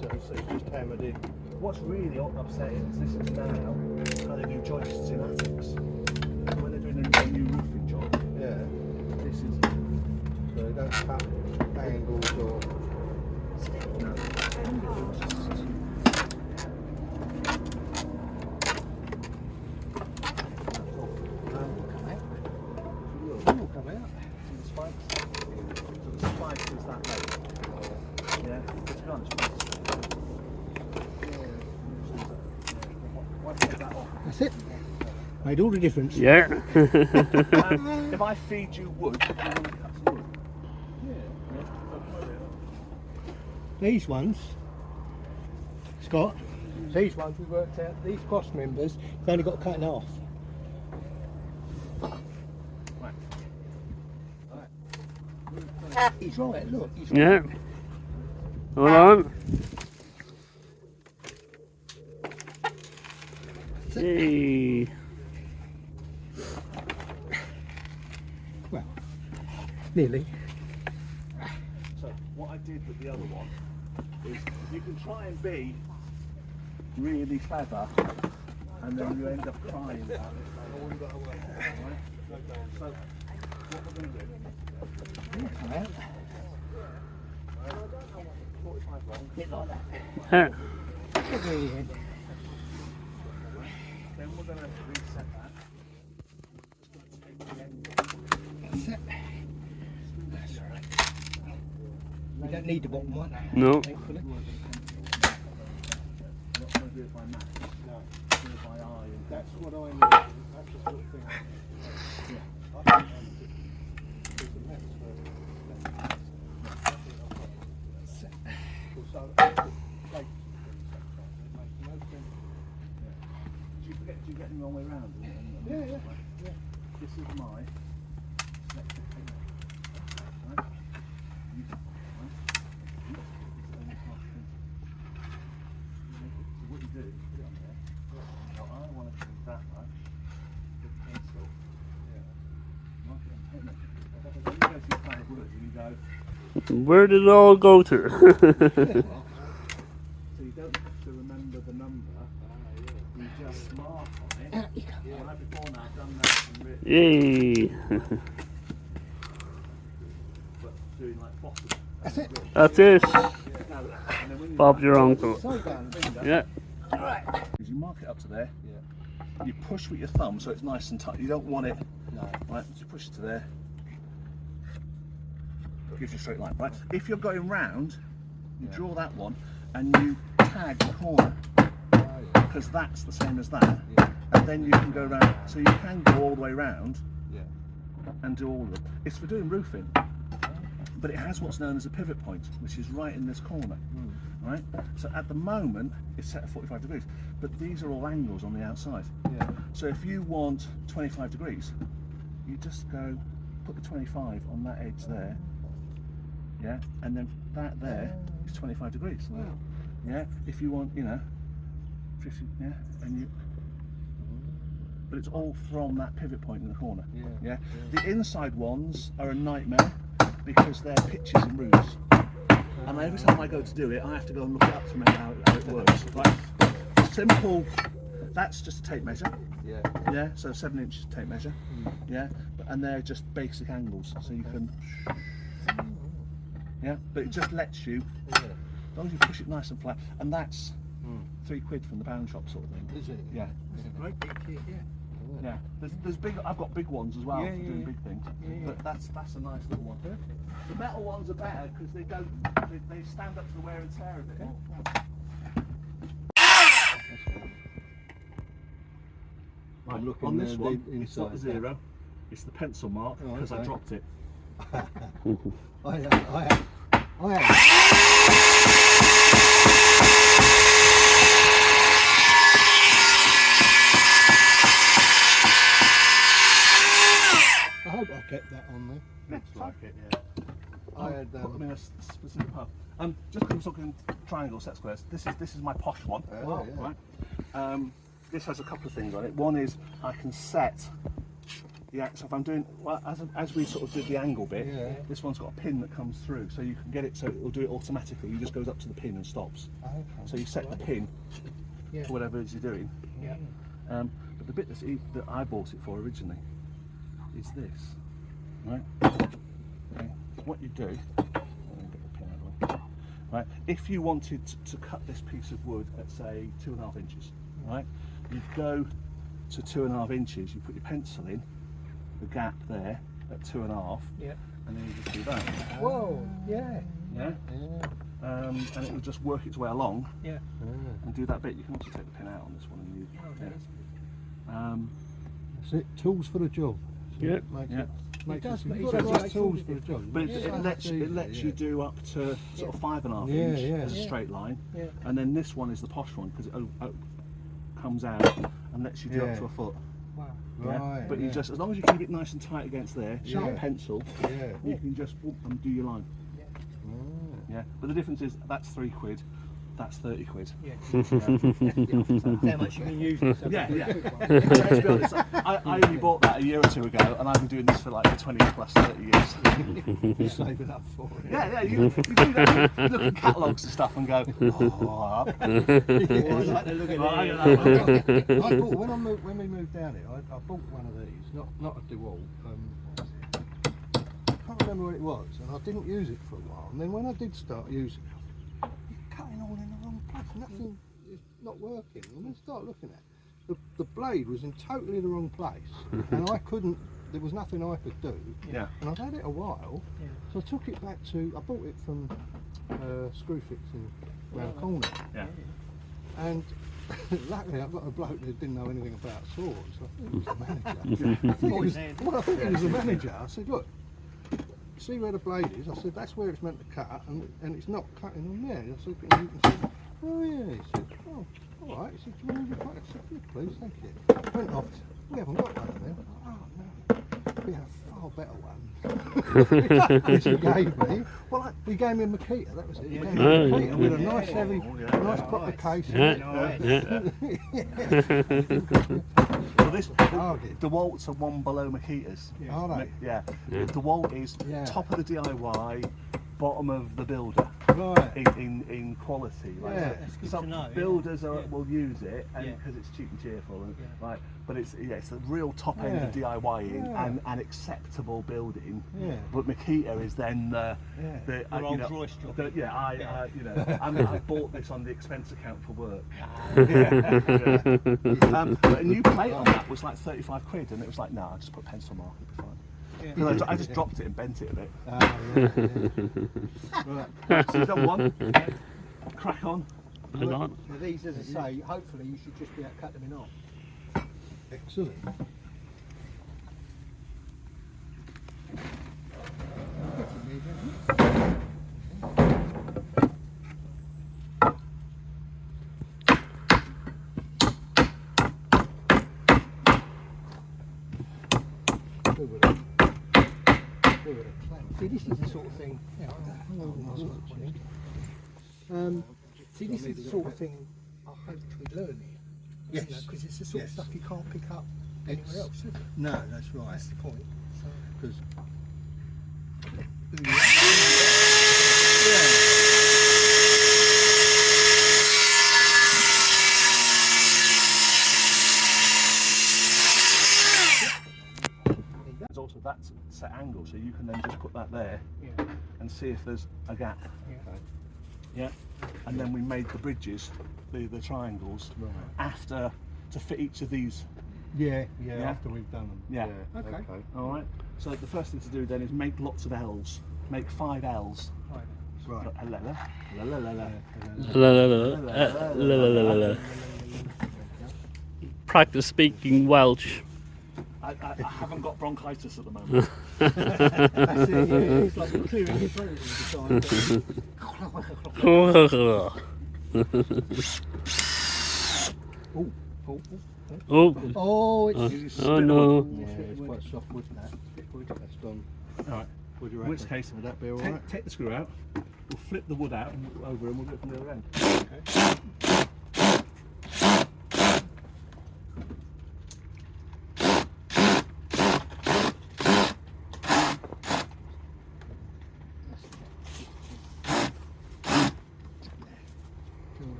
So it's just hammered in. What's really upsetting is this is now how they do joists in attics. When they're doing a new roofing job, this is. So they don't cut angles or. No. Come out. See the spikes? So the spike is that late. Yeah, to be honest, why take that off? That's it. Made all the difference. Yeah. If I feed you wood, you want to cut some wood. These ones, Scott, these ones we worked out, these cross members, you've only got to cut in half. He's right, look. He's right. Yeah. Hold on. Hey. Well, nearly. So what I did with the other one is you can try and be really clever and then you end up crying about it. Right? So what we're going to do, Come out. 45 long, Bit like that. Huh. Put it in. then we're going to reset that. That's it. That's all right. We don't need the bottom one. No. Thankfully. We're not going to do it by math. No. Do it by eye. And That's what I need. That's the sort of thing I need. Yeah. I think there's a mess for so, do you forget? Do you get them the wrong way round? yeah. This is my selected technique. Right? So what you do is put it on there. Now I want to do that one. With pencil. Mark it on technique. When you go to your plan of words and you go, Where did it all go to? so you don't have to remember the number. You just mark on it. And I've before now done that and written. Yay. But doing like bottom. That's it. That's it. And then when you Bob's your uncle. So done. Yeah. Right. is you mark it up to there. You push with your thumb so it's nice and tight. You don't want it. No. Right. So you push it to there. Gives you a straight line. Right. If you're going round, you draw that one and you tag the corner because that's the same as that. And then you can go round. So you can go all the way round. And do all of them. It's for doing roofing. But it has what's known as a pivot point, which is right in this corner. Right? So at the moment, it's set at 45 degrees. But these are all angles on the outside. So if you want 25 degrees, you just go, put the 25 on that edge there. Yeah? And then that there is 25 degrees. Wow. Yeah? If you want, 50, yeah? And you... But it's all from that pivot point in the corner. Yeah. The inside ones are a nightmare because they're pitches and roofs. And every time I go to do it, I have to go and look it up to remember how it works. Like simple, that's just a tape measure. Yeah. So 7 inch tape measure. Yeah. And they're just basic angles, so you can. Yeah. But it just lets you, as long as you push it nice and flat, and that's £3 from the pound shop sort of thing. Is it? Yeah. It's a great big kit, Yeah, there's big. I've got big ones as well Yeah, for yeah, doing yeah. big things. But that's a nice little one. The metal ones are better because they don't. They stand up to the wear and tear of it. Right, I'm looking on this at one, the it's not the inside. 0. It's the pencil mark Oh, because I okay. dropped it. I have. I hope I kept that on there. Looks like it, yeah. I had Put them in a specific pub. Just because I'm talking triangle set squares. This is my posh one. Oh, yeah. Right. This has a couple of things on it. One is I can set Yeah, so if I'm doing, well, as we sort of did the angle bit, Yeah. this one's got a pin that comes through, so you can get it so it'll do it automatically. You just goes up to the pin and stops. Okay. So you set the pin Yeah. for whatever it is you're doing. Yeah. But the bit that I bought it for originally is this, right? Okay. What you do, let me get the pin out of the way. Right? If you wanted to cut this piece of wood at say 2.5 inches, right? You'd go to 2.5 inches. You put your pencil in the gap there at 2.5, Yeah. and then you just do that. Whoa. Yeah. Yeah. And it will just work its way along Yeah. and do that bit. You can also take the pin out on this one and use. That's it. Tools for the job. Yeah. Makes does, it, but you've it's got the just right tools for the job. But it lets you do up to sort of 5.5 Yeah, inch yeah. as a straight line, Yeah. and then this one is the posh one because it comes out and lets you do up Yeah. to a foot. Wow. Yeah? Right. But you yeah. just, as long as you keep it nice and tight against there, sharp Yeah. pencil, Yeah. you can just whoop and do your line. Yeah. But the difference is that's £3, that's 30 quid. Yeah. Yeah. How much you can use this? Yeah, yeah. To be honest, I only bought that a year or two ago, and I've been doing this for like 20 plus 30 years. You save it up for it. Yeah, you do that. You look at catalogues and stuff and go, oh, I like the look at I it. don't know. I bought when we moved down here. I bought one of these, not a DeWalt. I can't remember what it was, and I didn't use it for a while. And then when I did start using it, it's cutting all in the wrong place. Nothing is not working. And then start looking at it. The blade was in totally the wrong place, and I couldn't. There was nothing I could do. Yeah. And I've had it a while, Yeah. so I took it back to. I bought it from Screw Fixing round the corner. Yeah. And luckily I've got a bloke that didn't know anything about saws. I thought he was the manager. I thought he was the manager. I said, look, see where the blade is? I said, that's where it's meant to cut, and it's not cutting on there. I said, and he said, oh yeah. He said, oh, all right. He said, do you want to cut it? I said, yeah, please, thank you. Went off. We haven't got one of them. Oh no, we have far better ones. Which he gave me. Well, he gave me a Makita. That was it. He gave me a Makita with a nice heavy, nice proper case. Well, this, Target. DeWalt's are one below Makitas. Are they? Yeah. DeWalt is Yeah. top of the DIY, bottom of the builder. Right. In quality, like Yeah. That's good some to know, yeah. builders Yeah. will use it Yeah. because it's cheap and cheerful, and Yeah. right. But it's the real top end of Yeah. DIYing Yeah. and acceptable building. Yeah. But Makita is then the Yeah. The Rolls Royce job. I bought this on the expense account for work. But a new plate on that was like 35 quid, and it was like, no, I'll just put pencil mark, it'll be fine. Yeah. 'Cause I just dropped it and bent it a bit. Right. So you've done one, crack on. Hang on. Now these, as I say, hopefully you should just be able to cut them in half. Excellent. See, this is the sort of thing. See, this is the sort of thing I hope we learn here. Yes. Because it's the sort of Yes. stuff you can't pick up anywhere else, is it? No, that's right. That's the point. So, Because There's also that set angle, so you can then just put that there yeah. and see if there's a gap. Yeah. Yeah. And then we made the bridges, the triangles, Right. after to fit each of these. yeah, Yeah. after we've done them. Yeah. Okay. All right. So the first thing to do then is make lots of L's. Make 5 L's. Right. Right. La, la, la, la, la, la. La, la, la, la, la, la, la. Practice speaking Welsh. I haven't got bronchitis at the moment. That's it, yeah. It's like clearing your throat all the time. Oh, Oh, it's oh no. Yeah, it's quite soft wood that. That's gone. All right. What do you In reckon? which case, Would that be all right? take the screw out. We'll flip the wood out and over, and we'll go from the other end.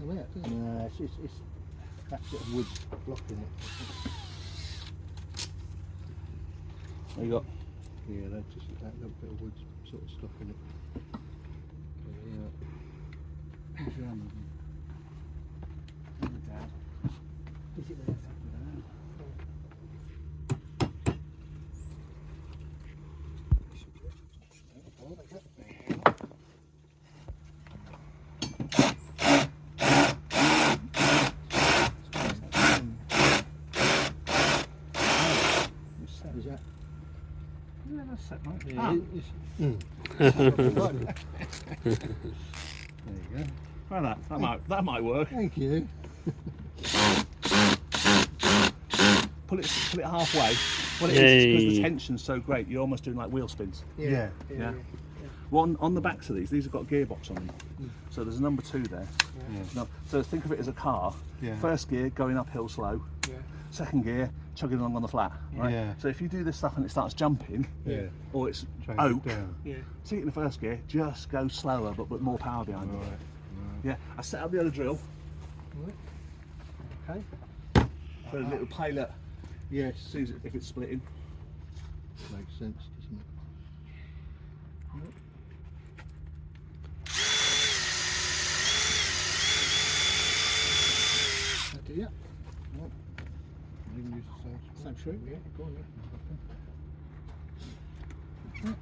come out, does it? No, it's that bit of wood blocking it. What you got? Yeah, that's just that little bit of wood sort of stopping it. Is it there? Is that? Yeah, that's set, mate. Yeah, Ah, there you go. try that. That might work. Thank you. Pull it halfway. What it is because the tension's so great, you're almost doing like wheel spins. Yeah. Yeah. One on the backs of these have got a gearbox on them. So there's a number 2 there. No, so think of it as a car. Yeah. First gear going uphill slow. Yeah. Second gear chugging along on the flat. Right? Yeah. So if you do this stuff and it starts jumping, Yeah. or it's Change oak, it down. Yeah. see it in the first gear, just go slower but with more power behind it. Right. Yeah. I set up the other drill Okay. for a little pilot. Yes. Sees if it's splitting. Makes sense, doesn't it? That do you? You can use the same. Same true. Yeah. Go on. Yeah.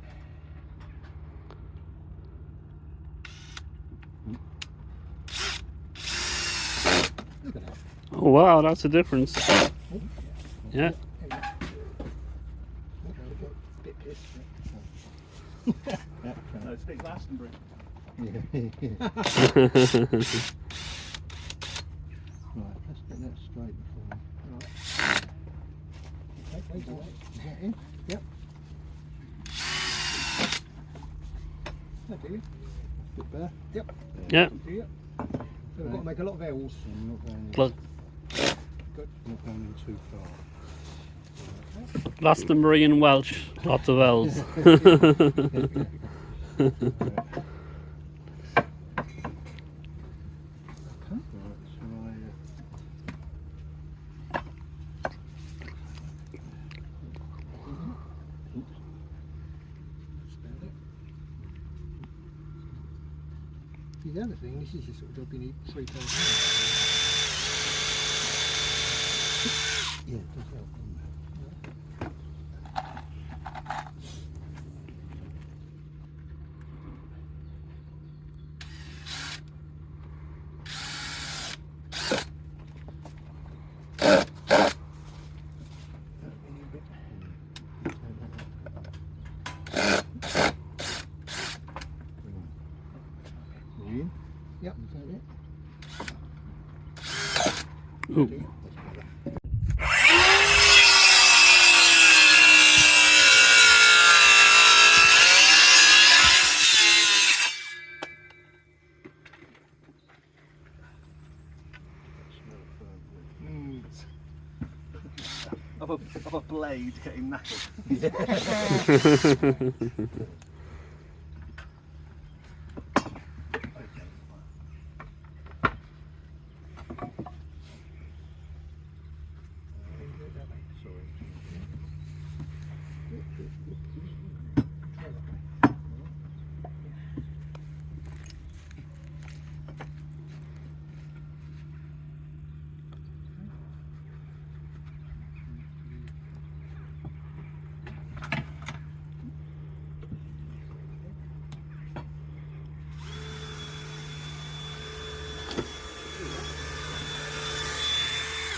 Look at that. Oh wow, that's a difference. Yeah. Bit pissed. No, it's big Glastonbury. Yeah. Right, let's get that straight before we... Okay, Is that in? Yep. That do you? Bit better? Yep. Yeah. Do you? So we've got to make a lot of L's. I'm not going, Look, not going in too far. Glastonbury and Welsh, lots of L's. Right, so The other thing, this is the sort of job you need 3 times. yeah, it does help. In? Yep. Is that it? Ooh. Of a blade getting knackered.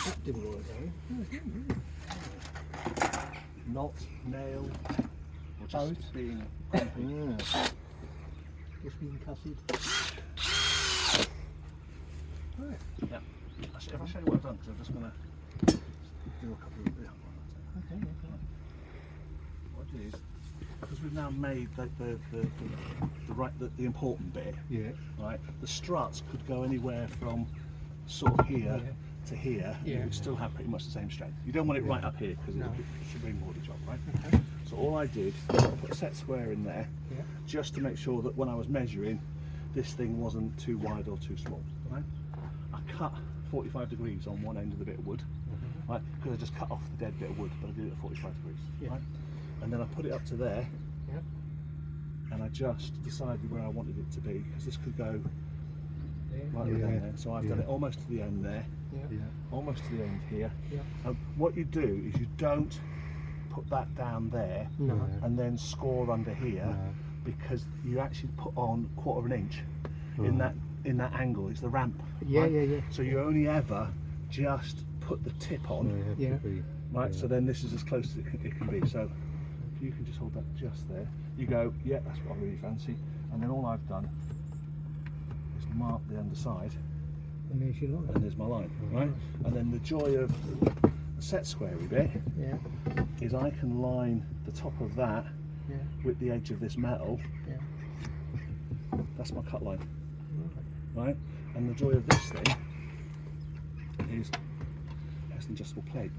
That didn't work though. Not, nail, or Both. just being Yeah. Just being cussed. Right. Yeah. Actually, if I show you what I've done, because I'm just going to do a couple of. Yeah, Okay. what I did is, because we've now made the important bit, Yeah. right? The struts could go anywhere from sort of here Yeah. to here, and Yeah. you would still have pretty much the same strength. You don't want it right up here because No. it's a ringboardy job, right? Okay. So all I did, I put a set square in there, Yeah. just to make sure that when I was measuring, this thing wasn't too wide or too small, right? cut 45 degrees on one end of the bit of wood, right? Because I just cut off the dead bit of wood, but I do it at 45 degrees, right? And then I put it up to there, and I just decided where I wanted it to be, because this could go right down there. So I've done it almost to the end there, almost to the end here. And what you do is you don't put that down there and then score under here, because you actually put on 1/4 inch in that angle. It's the ramp. Right? So you only ever just put the tip on, right? So then this is as close as it can be. So if you can just hold that just there, you go, yeah, that's what I really fancy. And then all I've done is mark the underside, And there's your line. and there's my line, right? And then the joy of the set squarey bit is I can line the top of that with the edge of this metal. That's my cut line, right? And the joy of this thing is it's an adjustable plate,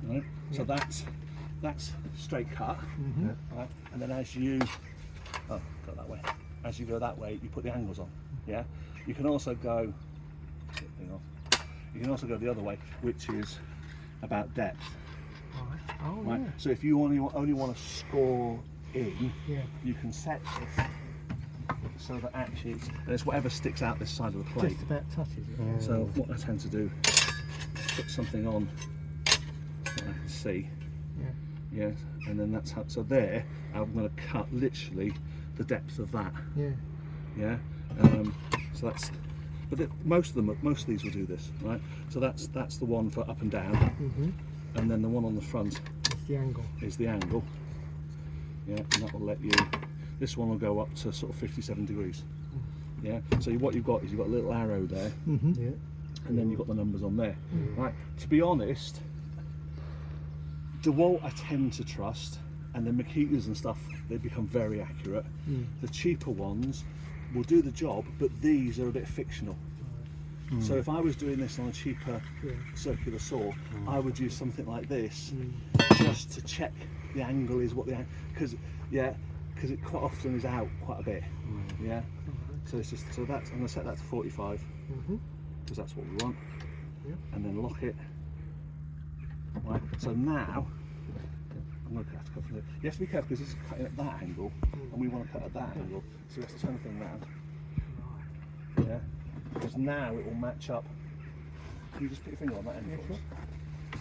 right? So that's straight cut, right? And then as you go that way, as you go that way, you put the angles on. Yeah, you can also go. You can also go the other way, which is about depth. Right. So if you only want to score in, you can set this so that actually it's whatever sticks out this side of the plate. Just about touches it. So what I tend to do is put something on that I can see. Yeah. And then that's how. So there, I'm going to cut literally the depth of that. Yeah. So that's. But most of these will do this, right? So that's the one for up and down, and then the one on the front is the angle. Yeah, and that will let you. This one will go up to sort of 57 degrees. Yeah. So what you've got is you've got a little arrow there, and then you've got the numbers on there. Right. To be honest, DeWalt I tend to trust, and the Makitas and stuff, they become very accurate. The cheaper ones will do the job, but these are a bit fictional. So if I was doing this on a cheaper circular saw, I would use something like this just to check the angle is what the because it quite often is out quite a bit. Yeah. So it's just I'm going to set that to 45 because that's what we want, and then lock it. Right. So now I'm going to have to cut from there. You have to be careful because this is cutting at that angle, and we want to cut at that angle. So you have to turn the thing round. Yeah. Because now it will match up. Can you just put your finger on that end?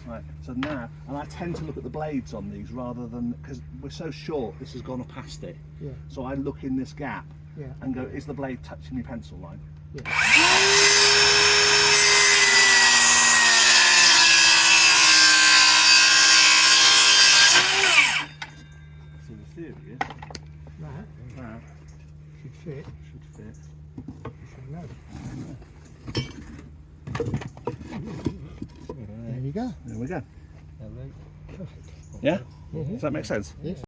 Right. So now, and I tend to look at the blades on these rather than because we're so short. This has gone past it. So I look in this gap and go, is the blade touching your pencil line? So the theory is that should fit. No. There you go. There we go. Perfect. Yeah? Does that make sense? Yes.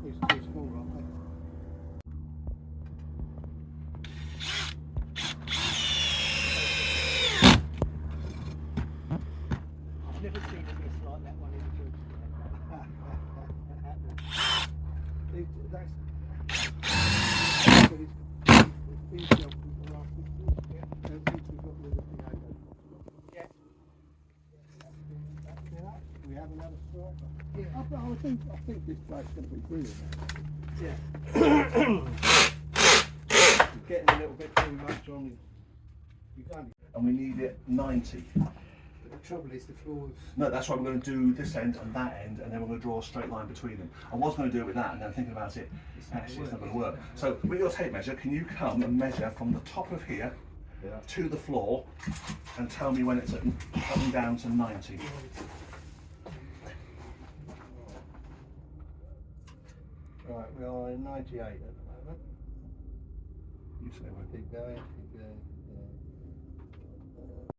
It's too small, aren't they? I've never seen a miss like that one in the woods. It's been shelved for the last 6 years. Since we got rid of the potatoes. We haven't had a striker. I think this blade's going to be brilliant. It's getting a little bit too much on you. And we need it 90. But the trouble is the floors. No, that's why we're going to do this end and that end, and then we're going to draw a straight line between them. I was going to do it with that, and then thinking about it, actually it's not going to work. So with your tape measure, can you come and measure from the top of here to the floor, and tell me when it's coming down to 90? Right, we are in 98 at the moment. You say when. Keep going, keep going.